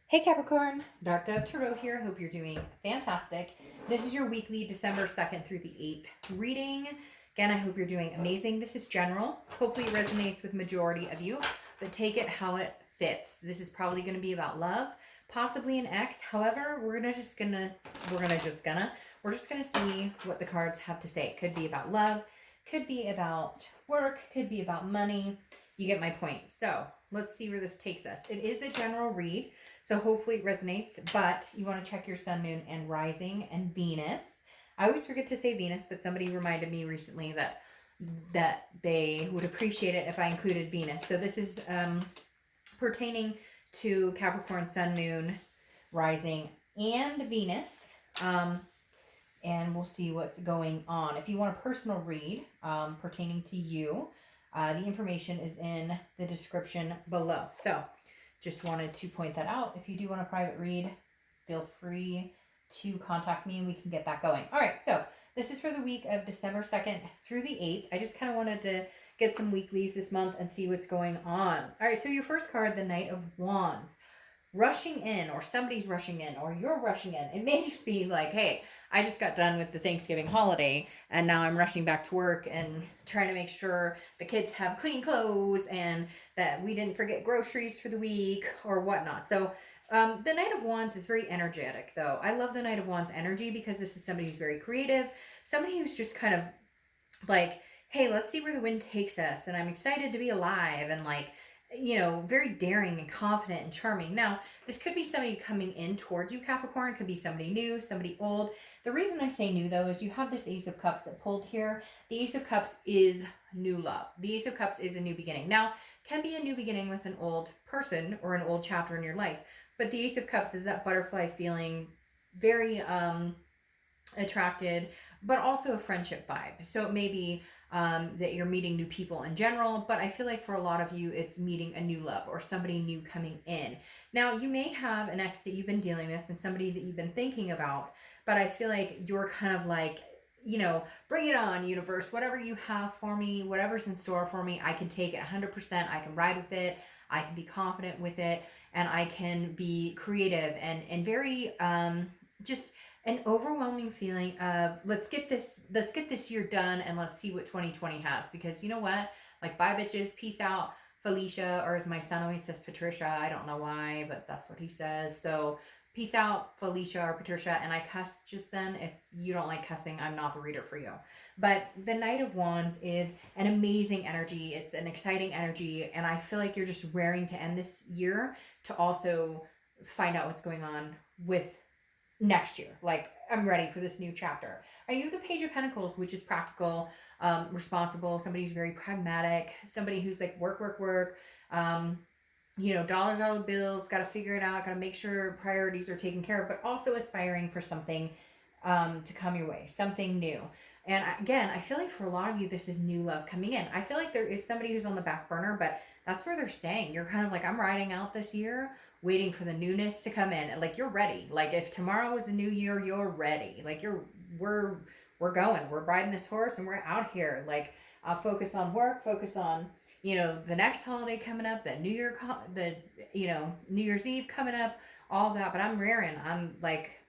Hey Capricorn, Dark Dove Tarot here. Hope you're doing fantastic. This is your weekly December 2nd through the 8th reading. Again, I hope you're doing amazing. This is general. Hopefully it resonates with majority of you, but take it how it fits. This is probably going to be about love, possibly an ex. However, we're just gonna see what the cards have to say. It could be about love, could be about work, could be about money. You get my point. So let's see where this takes us. It is a general read. So hopefully it resonates, but you want to check your sun, moon, and rising and Venus. I always forget to say Venus, but somebody reminded me recently that they would appreciate it if I included Venus. So this is pertaining to Capricorn, sun, moon, rising, and Venus. And we'll see what's going on. If you want a personal read pertaining to you, the information is in the description below. So just wanted to point that out. If you do want a private read, feel free to contact me and we can get that going. All right, so this is for the week of December 2nd through the 8th. I just kind of wanted to get some weeklies this month and see what's going on. All right, so your first card, the Knight of Wands. Rushing in, or somebody's rushing in, or you're rushing in. It may just be like, hey, I just got done with the Thanksgiving holiday and now I'm rushing back to work and trying to make sure the kids have clean clothes and that we didn't forget groceries for the week or whatnot. So the Knight of Wands is very energetic, though. I love the Knight of Wands energy because this is somebody who's very creative, somebody who's just kind of like, hey, let's see where the wind takes us, and I'm excited to be alive, and like, very daring and confident and charming. Now, this could be somebody coming in towards you, Capricorn. It could be somebody new, somebody old. The reason I say new, though, is you have this Ace of Cups that pulled here. The Ace of Cups is new love. The Ace of Cups is a new beginning. Now, can be a new beginning with an old person or an old chapter in your life. But the Ace of Cups is that butterfly feeling, very attracted, but also a friendship vibe. So it may be that you're meeting new people in general, but I feel like for a lot of you, it's meeting a new love or somebody new coming in. Now, you may have an ex that you've been dealing with and somebody that you've been thinking about, but I feel like you're kind of like, bring it on, universe. Whatever you have for me, whatever's in store for me, I can take it 100%. I can ride with it. I can be confident with it, and I can be creative and very just an overwhelming feeling of let's get this year done and let's see what 2020 has. Because you know what, like, bye bitches, peace out, Felicia, or as my son always says, Patricia. I don't know why, but that's what he says. So peace out, Felicia or Patricia. And I cuss just then. If you don't like cussing, I'm not the reader for you. But the Knight of Wands is an amazing energy. It's an exciting energy, and I feel like you're just raring to end this year to also find out what's going on with next year. Like, I'm ready for this new chapter. Are you the Page of Pentacles, which is practical, responsible, somebody who's very pragmatic, somebody who's like work, dollar bills, got to figure it out, got to make sure priorities are taken care of, but also aspiring for something to come your way, something new. And again, I feel like for a lot of you, this is new love coming in. I feel like there is somebody who's on the back burner, but that's where they're staying. You're kind of like, I'm riding out this year, waiting for the newness to come in. Like, you're ready. Like, if tomorrow was a new year, you're ready. Like, we're going. We're riding this horse and we're out here. Like, I'll focus on work, focus on, the next holiday coming up, the New Year's Eve coming up, all that. But I'm raring.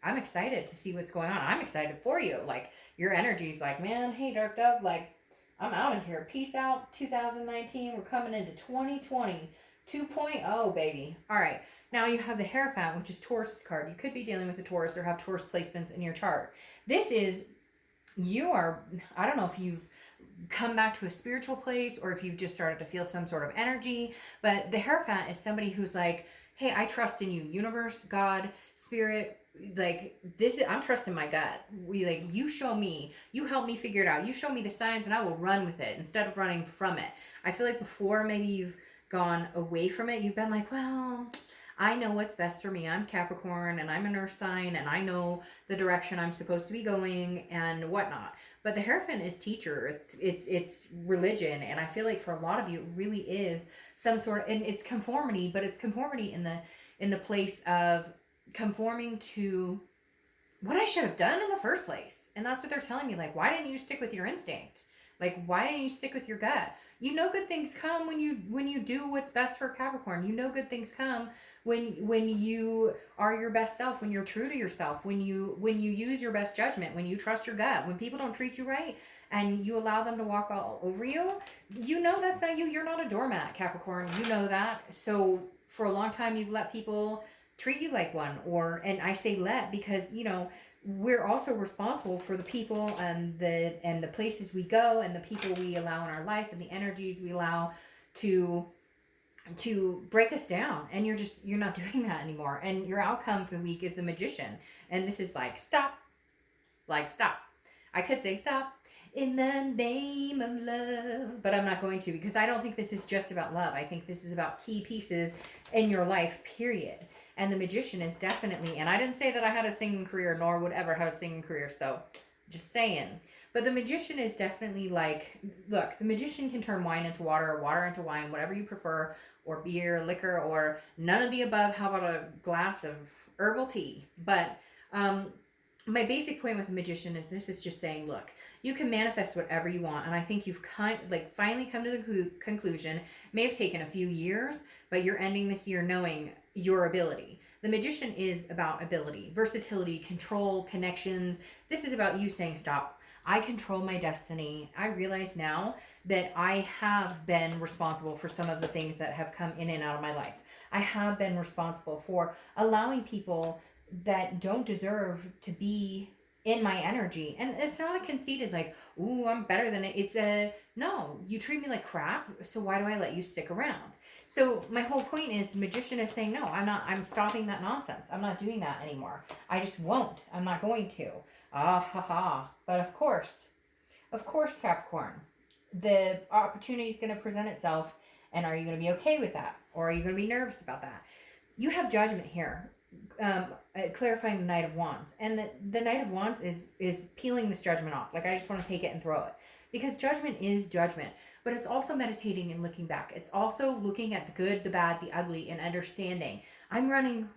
I'm excited to see what's going on. I'm excited for you. Like, your energy's like, man, hey, Dark Dove, like, I'm out of here. Peace out, 2019. We're coming into 2020 2.0, baby. All right. Now you have the Hierophant, which is Taurus's card. You could be dealing with a Taurus or have Taurus placements in your chart. This is, I don't know if you've come back to a spiritual place or if you've just started to feel some sort of energy, but the Hierophant is somebody who's like, hey, I trust in you, universe, God, spirit. Like, I'm trusting my gut. You show me, you help me figure it out. You show me the signs and I will run with it instead of running from it. I feel like before maybe you've gone away from it, you've been like, well, I know what's best for me. I'm Capricorn and I'm an earth sign and I know the direction I'm supposed to be going and whatnot. But the Hierophant is teacher. It's religion, and I feel like for a lot of you, it really is some sort of, and it's conformity, but it's conformity in the place of conforming to what I should have done in the first place. And that's what they're telling me. Like, why didn't you stick with your instinct? Like, why didn't you stick with your gut? Good things come when you do what's best for Capricorn. Good things come when you are your best self, when you're true to yourself, when you use your best judgment, when you trust your gut, when people don't treat you right and you allow them to walk all over you, you know that's not you. You're not a doormat, Capricorn. You know that. So for a long time you've let people treat you like one, or, and I say let because, you know, we're also responsible for the people and the places we go and the people we allow in our life and the energies we allow to break us down. And you're not doing that anymore. And your outcome for the week is the Magician. And this is like stop. I could say stop in the name of love, but I'm not going to, because I don't think this is just about love. I think this is about key pieces in your life, period. And the Magician is definitely, and I didn't say that I had a singing career, nor would ever have a singing career, so just saying. But the Magician is definitely like, look, the Magician can turn wine into water, or water into wine, whatever you prefer, or beer, liquor, or none of the above. How about a glass of herbal tea? But my basic point with the Magician is this is just saying, look, you can manifest whatever you want. And I think you've finally come to the conclusion. It may have taken a few years, but you're ending this year knowing your ability. The Magician is about ability, versatility, control, connections. This is about you saying, stop. I control my destiny. I realize now that I have been responsible for some of the things that have come in and out of my life. I have been responsible for allowing people that don't deserve to be in my energy. And it's not a conceited like, ooh, I'm better than it. It's a, no, you treat me like crap, so why do I let you stick around? So my whole point is the Magician is saying, no, I'm stopping that nonsense. I'm not doing that anymore. I just won't. I'm not going to. Ah, ha, ha. But of course, Capricorn, the opportunity is going to present itself. And are you going to be okay with that? Or are you going to be nervous about that? You have Judgment here, clarifying the Knight of Wands. And the Knight of Wands is peeling this judgment off. Like, I just want to take it and throw it. Because judgment is judgment. But it's also meditating and looking back. It's also looking at the good, the bad, the ugly, and understanding. I'm running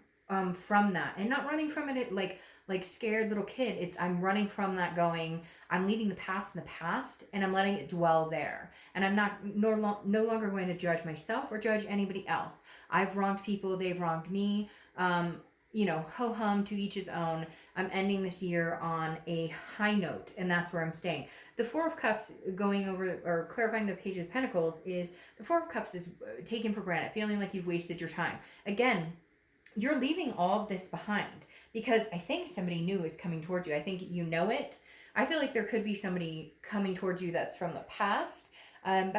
from that. And not running from it like scared little kid. It's I'm running from that going, I'm leaving the past in the past and I'm letting it dwell there. And I'm no longer going to judge myself or judge anybody else. I've wronged people, they've wronged me. You know, ho-hum, to each his own. I'm ending this year on a high note, and that's where I'm staying. The Four of Cups, going over or clarifying the Page of Pentacles, is the Four of Cups is taken for granted, feeling like you've wasted your time. Again, you're leaving all of this behind because I think somebody new is coming towards you. I think you know it. I feel like there could be somebody coming towards you that's from the past. But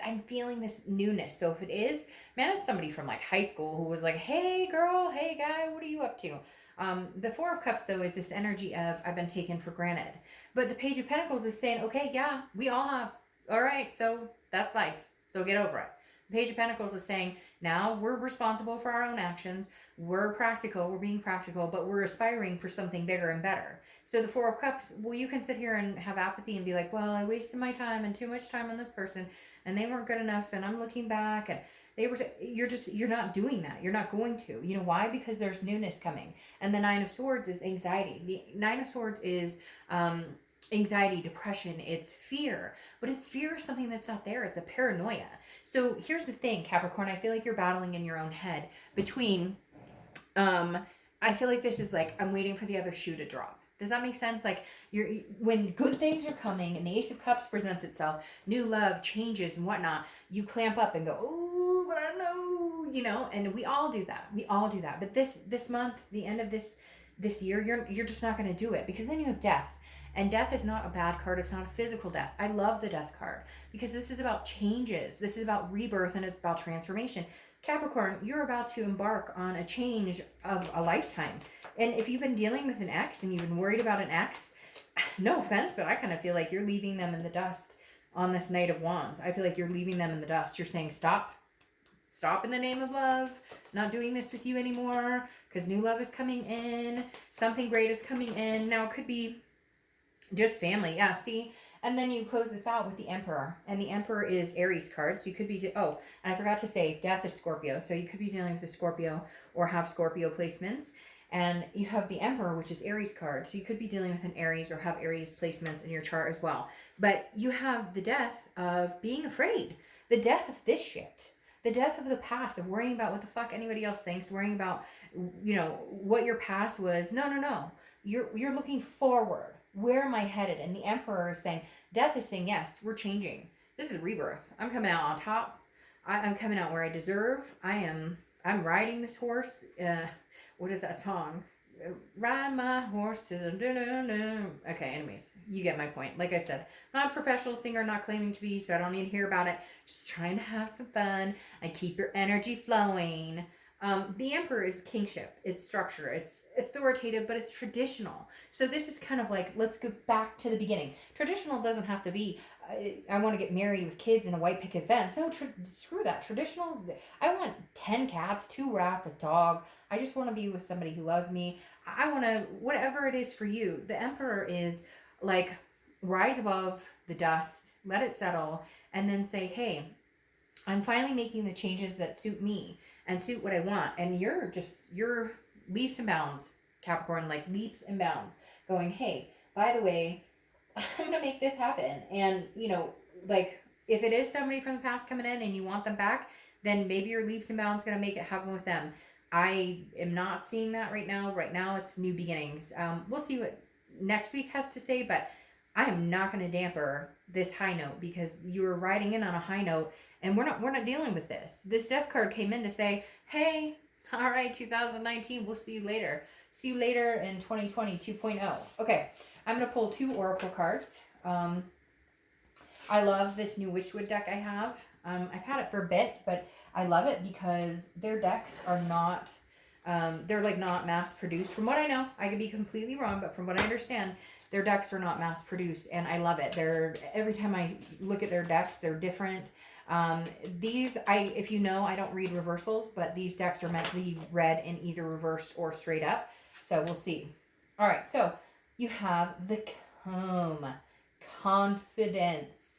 I'm feeling this newness. So if it is, man, it's somebody from like high school who was like, hey girl, hey guy, what are you up to? The Four of Cups though is this energy of I've been taken for granted. But the Page of Pentacles is saying, okay, yeah, we all have. All right, so that's life. So get over it. The Page of Pentacles is saying, now we're responsible for our own actions. We're practical. We're being practical, but we're aspiring for something bigger and better. So the Four of Cups, well, you can sit here and have apathy and be like, well, I wasted my time and too much time on this person and they weren't good enough and I'm looking back and you're not doing that. You're not going to. You know why? Because there's newness coming. And the Nine of Swords is anxiety. The Nine of Swords is anxiety, depression, it's fear. But it's fear of something that's not there. It's a paranoia. So here's the thing, Capricorn, I feel like you're battling in your own head between, I feel like this is like, I'm waiting for the other shoe to drop. Does that make sense? Like when good things are coming and the Ace of Cups presents itself, new love, changes and whatnot, you clamp up and go, oh, but I know, you know, and we all do that. But this month, the end of this year, you're just not going to do it because then you have death. And death is not a bad card. It's not a physical death. I love the death card because this is about changes. This is about rebirth and it's about transformation. Capricorn, you're about to embark on a change of a lifetime. And if you've been dealing with an ex and you've been worried about an ex, no offense, but I kind of feel like you're leaving them in the dust on this Knight of Wands. I feel like you're leaving them in the dust. You're saying, stop in the name of love. Not doing this with you anymore because new love is coming in. Something great is coming in. Now it could be just family. Yeah, see? And then you close this out with the Emperor. And the Emperor is Aries card. So you could be... and I forgot to say, death is Scorpio. So you could be dealing with a Scorpio or have Scorpio placements. And you have the Emperor, which is Aries card. So you could be dealing with an Aries or have Aries placements in your chart as well. But you have the death of being afraid. The death of this shit. the death of the past, of worrying about what the fuck anybody else thinks, worrying about, you know, what your past was. No, no, no. You're looking forward. Where am I headed? And the Emperor is saying, death is saying, yes, we're changing. This is rebirth. I'm coming out on top. I'm coming out where I deserve. I'm riding this horse. What is that song? Ride my horse to the... Okay, anyways, you get my point. Like I said, not a professional singer, not claiming to be, so I don't need to hear about it. Just trying to have some fun and keep your energy flowing. The Emperor is kingship. It's structure. It's authoritative, but it's traditional. So this is kind of like, let's go back to the beginning. Traditional doesn't have to be, I want to get married with kids in a white picket fence. No, screw that. Traditional, I want 10 cats, 2 rats, a dog. I just want to be with somebody who loves me. I want to, whatever it is for you. The Emperor is like, rise above the dust, let it settle, and then say, hey, I'm finally making the changes that suit me and suit what I want. And you're leaps and bounds, Capricorn, like leaps and bounds, going, hey, by the way, I'm going to make this happen. And, you know, like, if it is somebody from the past coming in and you want them back, then maybe your leaps and bounds going to make it happen with them. I am not seeing that right now. Right now, it's new beginnings. We'll see what next week has to say, but I am not going to damper this high note, because you were riding in on a high note, and we're not dealing with this. This death card came in to say, hey, all right, 2019, we'll see you later. See you later in 2020 2.0. Okay, I'm going to pull 2 oracle cards. I love this new Witchwood deck I have. I've had it for a bit, but I love it because their decks are not, they're like not mass produced. From what I know, I could be completely wrong, but from what I understand, their decks are not mass produced, and I love it. Every time I look at their decks, they're different. If you know, I don't read reversals, but these decks are meant to be read in either reversed or straight up. So we'll see. All right. So you have the confidence.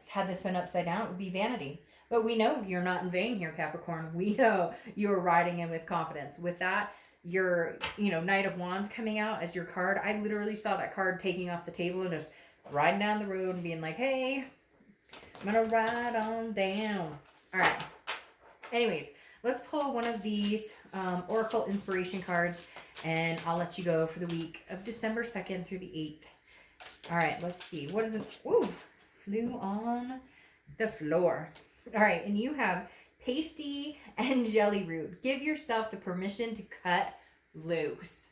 Had this been upside down, it would be vanity. But we know you're not in vain here, Capricorn. We know you're riding in with confidence. With that, your, Knight of Wands coming out as your card. I literally saw that card taking off the table and just riding down the road and being like, hey, I'm going to ride on down. All right. Anyways, let's pull one of these Oracle Inspiration cards, and I'll let you go for the week of December 2nd through the 8th. All right, let's see. What is it? Ooh, flew on the floor. All right, and you have pasty and jelly root. Give yourself the permission to cut loose.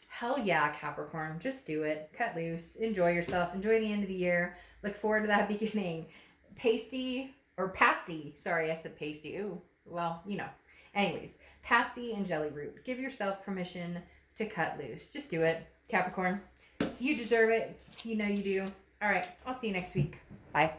Hell yeah, Capricorn. Just do it. Cut loose. Enjoy yourself. Enjoy the end of the year. Look forward to that beginning. Pasty, or Patsy. Sorry, I said pasty. Ooh, well, Anyways, Patsy and jelly root. Give yourself permission to cut loose. Just do it, Capricorn. You deserve it. You know you do. All right, I'll see you next week. Bye.